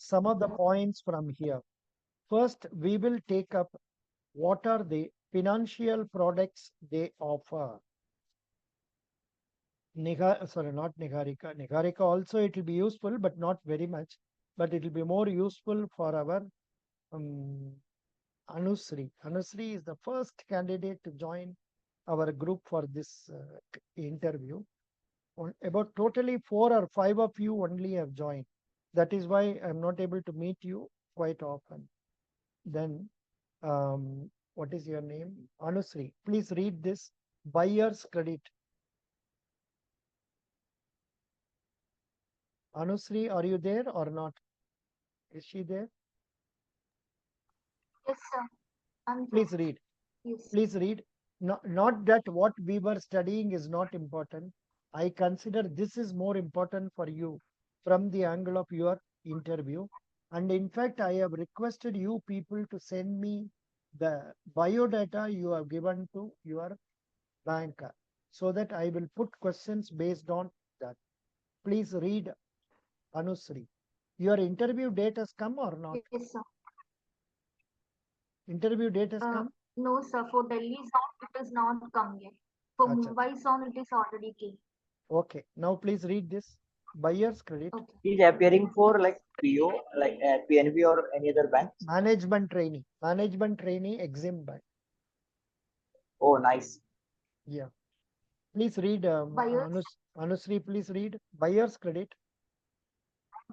some of the points from here. First, we will take up what are the financial products they offer. Sorry, not Niharika. Niharika also it will be useful, but not very much. But it will be more useful for our um, Anusri. Anusri is the first candidate to join our group for this interview. About totally 4 or 5 of you only have joined. That is why I'm not able to meet you quite often. Then, what is your name? Anusri. Please read this. Buyer's credit. Anusri, are you there or not? Is she there? Yes, sir. I'm there. Please read. Yes. Please read. Not that what we were studying is not important. I consider this is more important for you from the angle of your interview. And in fact, I have requested you people to send me the biodata you have given to your banker so that I will put questions based on that. Please read, Anusri. Your interview date has come or not? Yes, sir. Interview date has come? No, sir. For Delhi zone, it is not come yet. For Acha. Mumbai zone, it is already came. Okay. Now please read this. Buyer's credit. Okay. Is appearing for like PO, like PNB or any other banks? Management trainee exim bank. Oh, nice. Yeah. Please read, Buyers, Anusri, please read buyer's credit.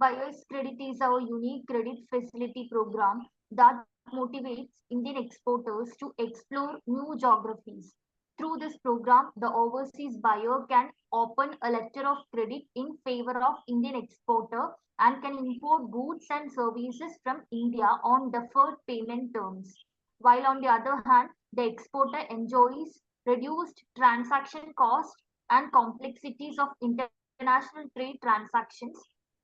Buyers Credit is our unique credit facility program that motivates Indian exporters to explore new geographies. Through this program, the overseas buyer can open a letter of credit in favor of Indian exporter and can import goods and services from India on deferred payment terms. While on the other hand, the exporter enjoys reduced transaction costs and complexities of international trade transactions.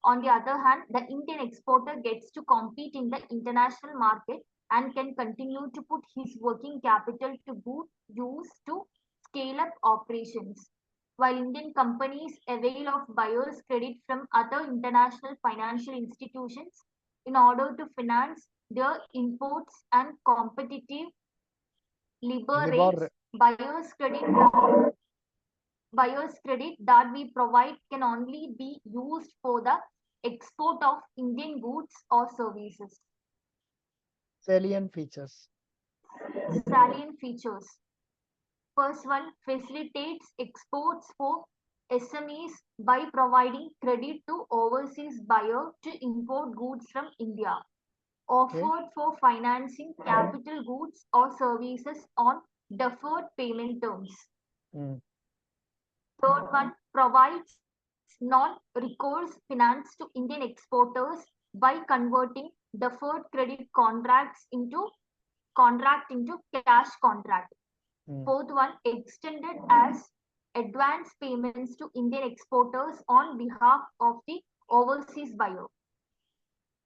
On the other hand, the Indian exporter gets to compete in the international market and can continue to put his working capital to good use to scale up operations. While Indian companies avail of buyer's credit from other international financial institutions in order to finance their imports and competitive labor rates, Libor, buyer's credit that we provide can only be used for the export of Indian goods or services. salient features. Salient features. First one facilitates exports for SMEs by providing credit to overseas buyer to import goods from India. Okay. Offered for financing capital goods or services on deferred payment terms. Mm. Third one provides non-recourse finance to Indian exporters by converting deferred credit contract into cash contract. Mm. Fourth one extended as advance payments to Indian exporters on behalf of the overseas buyer.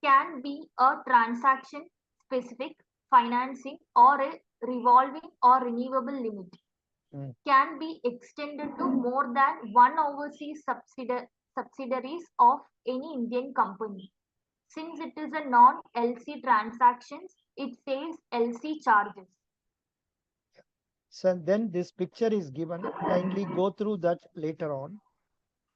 Can be a transaction specific financing or a revolving or renewable limit. Mm. Can be extended to more than one overseas subsidiaries of any Indian company. Since it is a non-LC transactions, it saves LC charges. So then this picture is given. Kindly go through that later on.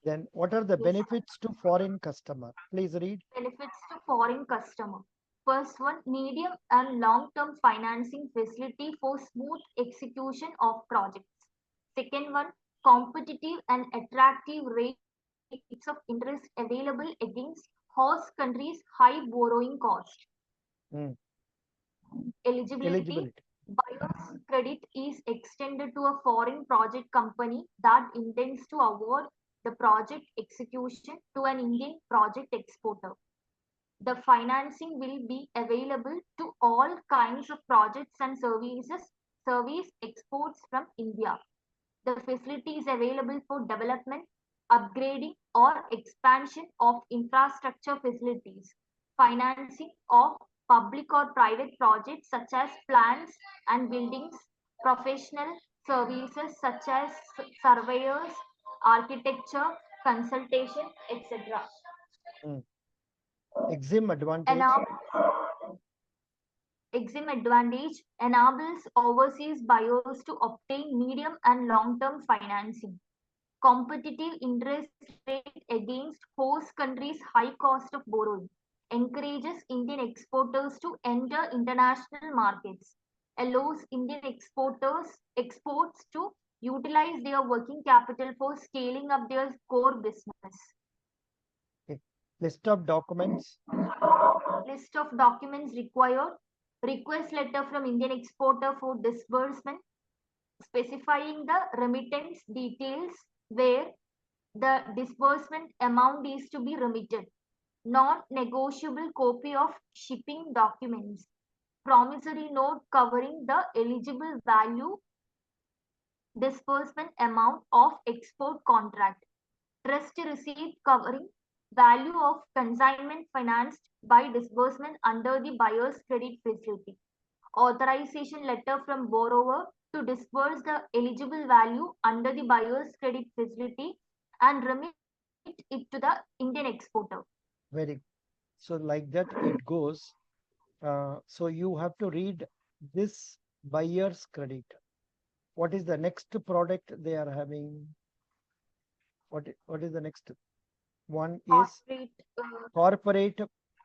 Then what are the Yes, benefits to foreign customer? Please read. benefits to foreign customer. First one, medium and long-term financing facility for smooth execution of projects. Second one, competitive and attractive rates of interest available against host countries' high borrowing cost. Mm. Eligibility, Eligibility. buyer's credit is extended to a foreign project company that intends to award the project execution to an Indian project exporter. The financing will be available to all kinds of projects and service exports from India. The facility is available for development, upgrading, or expansion of infrastructure facilities, financing of public or private projects such as plants and buildings, professional services such as surveyors, architecture, consultation, etc. Mm. Exim advantage. Exim advantage enables overseas buyers to obtain medium and long-term financing. Competitive interest rate against host countries' high cost of borrowing encourages Indian exporters to enter international markets, allows Indian exports to utilize their working capital for scaling up their core business. Okay. List of documents. List of documents required. Request letter from Indian exporter for disbursement, specifying the remittance details where the disbursement amount is to be remitted. Non-negotiable copy of shipping documents. Promissory note covering the eligible value, disbursement amount of export contract. Trust receipt covering value of consignment financed by disbursement under the buyer's credit facility. Authorization letter from borrower to disburse the eligible value under the buyer's credit facility and remit it to the Indian exporter. Very good. So like that it goes. So you have to read this buyer's credit. What is the next product they are having? What is the next one is Corporate corporate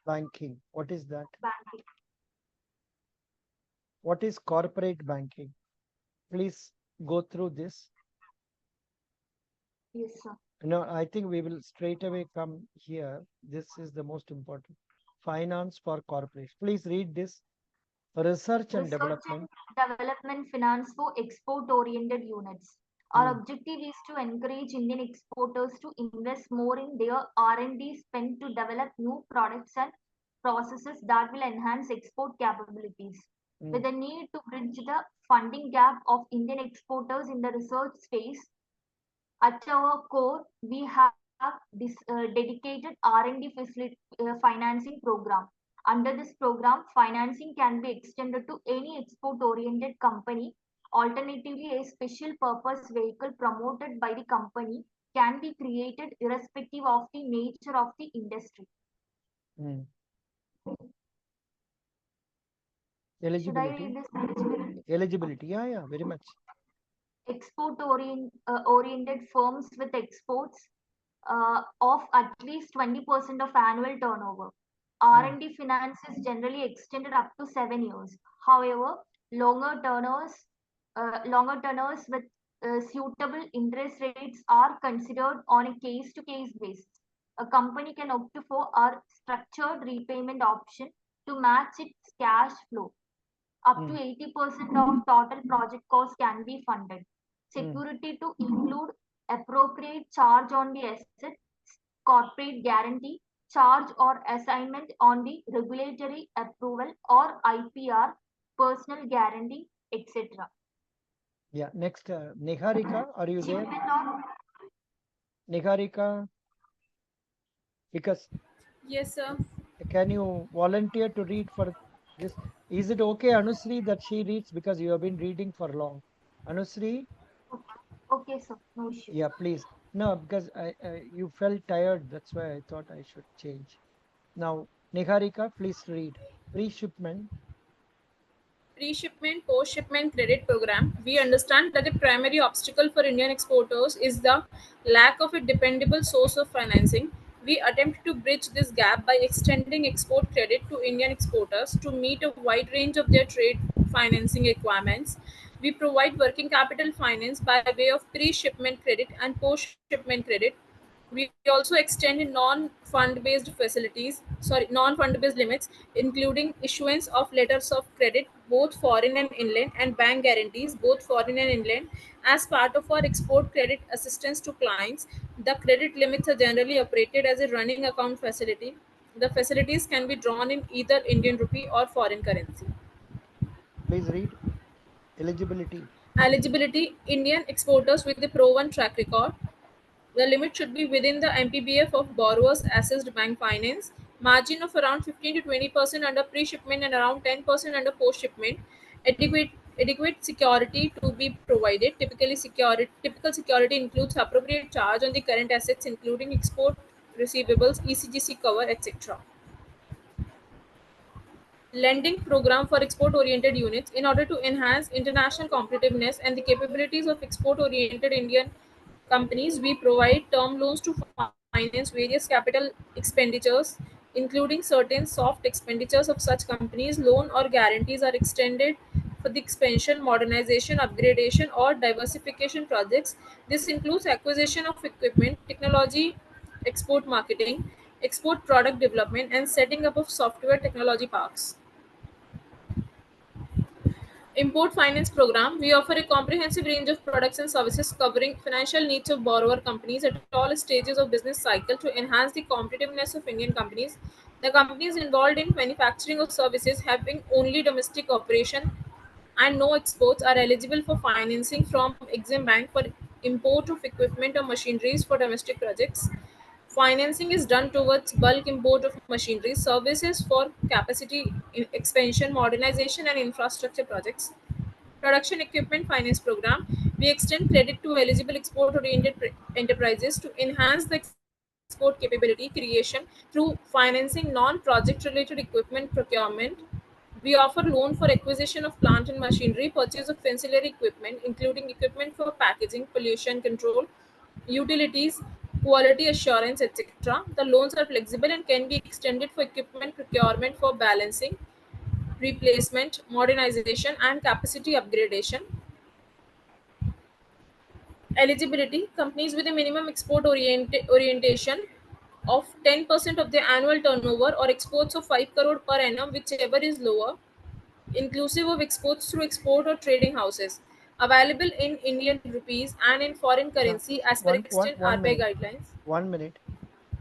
banking. What is that? banking. What is corporate banking? Please go through this. Yes, sir. No, I think we will straight away come here. This is the most important. Finance for corporation. Please read this. Research and Research development. and development finance for export-oriented units. Our objective is to encourage Indian exporters to invest more in their R&D spend to develop new products and processes that will enhance export capabilities. With the need to bridge the funding gap of Indian exporters in the research space, at our core, we have this dedicated R&D facility, financing program. Under this program, financing can be extended to any export-oriented company. Alternatively, a special purpose vehicle promoted by the company can be created irrespective of the nature of the industry. Mm. Should I Eligibility. read this eligibility? Eligibility. Yeah, very much. Oriented firms with exports of at least 20% of annual turnover. R&D finance is generally extended up to 7 years. However, longer tenors with suitable interest rates are considered on a case-to-case basis. A company can opt for a structured repayment option to match its cash flow. Up to 80% of total project cost can be funded. Security to include appropriate charge on the assets, corporate guarantee, charge or assignment on the regulatory approval or IPR, personal guarantee, etc. Yeah. Next, Niharika, are you there? Shipment or Niharika, because Yes, sir. can you volunteer to read for this? Is it okay, Anusri, that she reads because you have been reading for long? Anusri, okay, sir, no issue. yeah, please. No, because you felt tired. That's why I thought I should change. Now, Niharika, please read. Pre-shipment. Pre-shipment, post-shipment credit program. We understand that the primary obstacle for Indian exporters is the lack of a dependable source of financing. We attempt to bridge this gap by extending export credit to Indian exporters to meet a wide range of their trade financing requirements. We provide working capital finance by way of pre-shipment credit and post-shipment credit. We also extend non-fund based limits, including issuance of letters of credit, both foreign and inland, and bank guarantees, both foreign and inland, as part of our export credit assistance to clients. The credit limits are generally operated as a running account facility. The facilities can be drawn in either Indian rupee or foreign currency. Please read. Eligibility. Eligibility: Indian exporters with a proven track record. The limit should be within the MPBF of borrowers assessed bank finance. Margin of around 15 to 20% under pre-shipment and around 10% under post-shipment. Adequate adequate security to be provided. Typical security includes appropriate charge on the current assets, including export receivables, ECGC cover, etc. lending program for export oriented units. In order to enhance international competitiveness and the capabilities of export oriented Indian companies, we provide term loans to finance various capital expenditures, including certain soft expenditures of such companies. Loan or guarantees are extended for the expansion, modernization, upgradation, or diversification projects. This includes acquisition of equipment, technology, export marketing, export product development, and setting up of software technology parks. Import Finance Program. We offer a comprehensive range of products and services covering financial needs of borrower companies at all stages of business cycle to enhance the competitiveness of Indian companies. The companies involved in manufacturing of services having only domestic operation and no exports are eligible for financing from Exim Bank for import of equipment or machineries for domestic projects. Financing is done towards bulk import of machinery, services for capacity expansion, modernization, and infrastructure projects. Production Equipment Finance Program. We extend credit to eligible export oriented enterprises to enhance the export capability creation through financing non project related equipment procurement. We offer loan for acquisition of plant and machinery, purchase of ancillary equipment, including equipment for packaging, pollution control, utilities, quality assurance, etc. The loans are flexible and can be extended for equipment procurement for balancing, replacement, modernization, and capacity upgradation. Eligibility. Companies with a minimum export orientation of 10% of their annual turnover or exports of 5 crore per annum, whichever is lower, inclusive of exports through export or trading houses. Available in Indian rupees and in foreign currency as per extant One RBI minute. guidelines. 1 minute.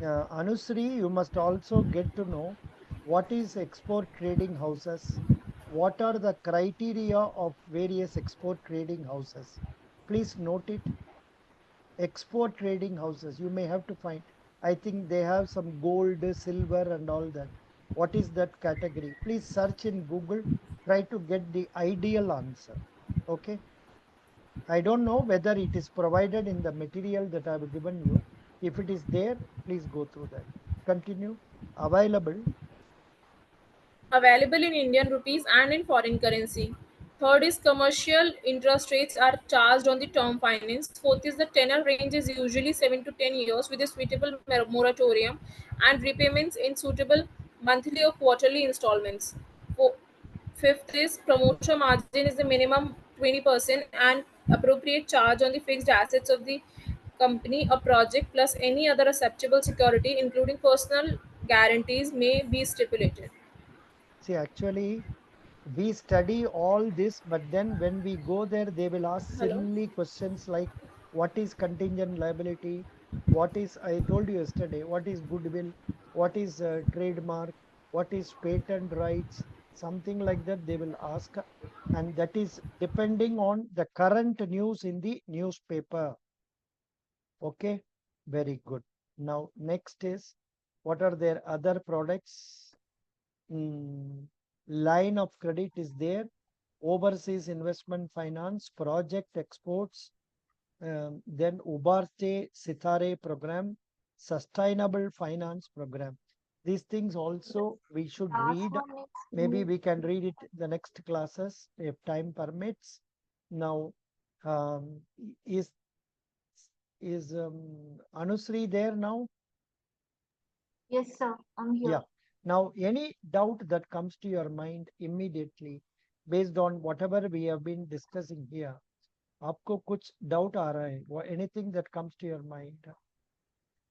Anusri, you must also get to know what is export trading houses, what are the criteria of various export trading houses. Please note it. Export trading houses, you may have to find. I think they have some gold, silver, and all that. What is that category? Please search in Google. Try to get the ideal answer. Okay. I don't know whether it is provided in the material that I have given you. If it is there, please go through that. Continue. Available. Available in Indian rupees and in foreign currency. Third is commercial interest rates are charged on the term finance. Fourth is the tenor range is usually 7 to 10 years with a suitable moratorium and repayments in suitable monthly or quarterly installments. Fifth is promoter margin is the minimum 20% and appropriate charge on the fixed assets of the company or project plus any other acceptable security including personal guarantees may be stipulated. See, actually, we study all this, but then when we go there, they will ask Hello. silly questions like what is contingent liability? What is, I told you yesterday, what is goodwill? What is trademark? What is patent rights? Something like that they will ask. And that is depending on the current news in the newspaper. Okay, very good. Now, next is what are their other products? Mm, line of credit is there, overseas investment finance, project exports, then Ubarte Sitare program, sustainable finance program. These things also we should Last read. one is Maybe we can read it the next classes if time permits. Now, um, is Anusri there now? yes, sir. I'm here. Yeah. Now, any doubt that comes to your mind immediately based on whatever we have been discussing here, आपको कुछ doubt आ रहा है? Or anything that comes to your mind?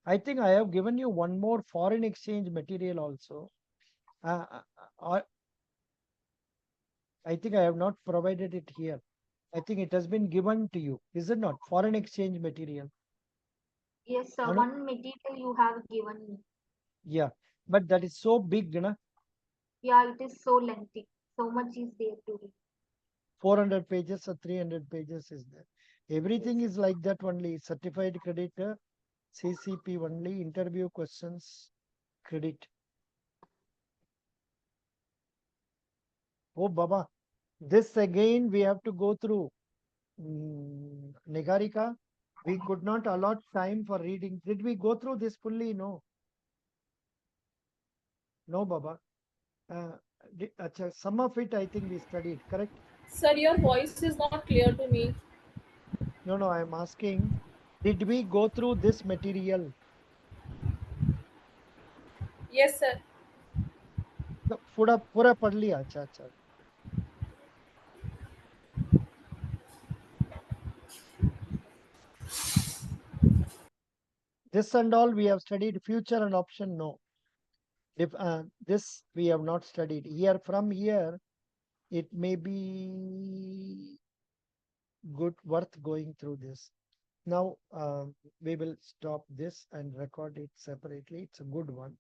I think I have given you one more foreign exchange material also. Uh, uh, uh, I think I have not provided it here. I think it has been given to you, is it not? Foreign exchange material. Yes, sir. Anu? One material you have given me. Yeah, but that is so big, na? Yeah, it is so lengthy. So much is there to read. 400 pages or 300 pages is there. Everything Yes. is like that only. Certified creditor, CCP only, interview questions, credit. Oh, Baba, this again we have to go through. Nigarika, we could not allot time for reading. Did we go through this fully? No. No, Baba. Acha, some of it I think we studied, correct? Sir, your voice is not clear to me. No, no, I'm asking, did we go through this material? Yes, sir. No, पूरा पढ़ लिया, अच्छा अच्छा. This and all we have studied, future and option no. If this we have not studied. Here, from here, it may be good, worth going through this. Now we will stop this and record it separately. It's a good one.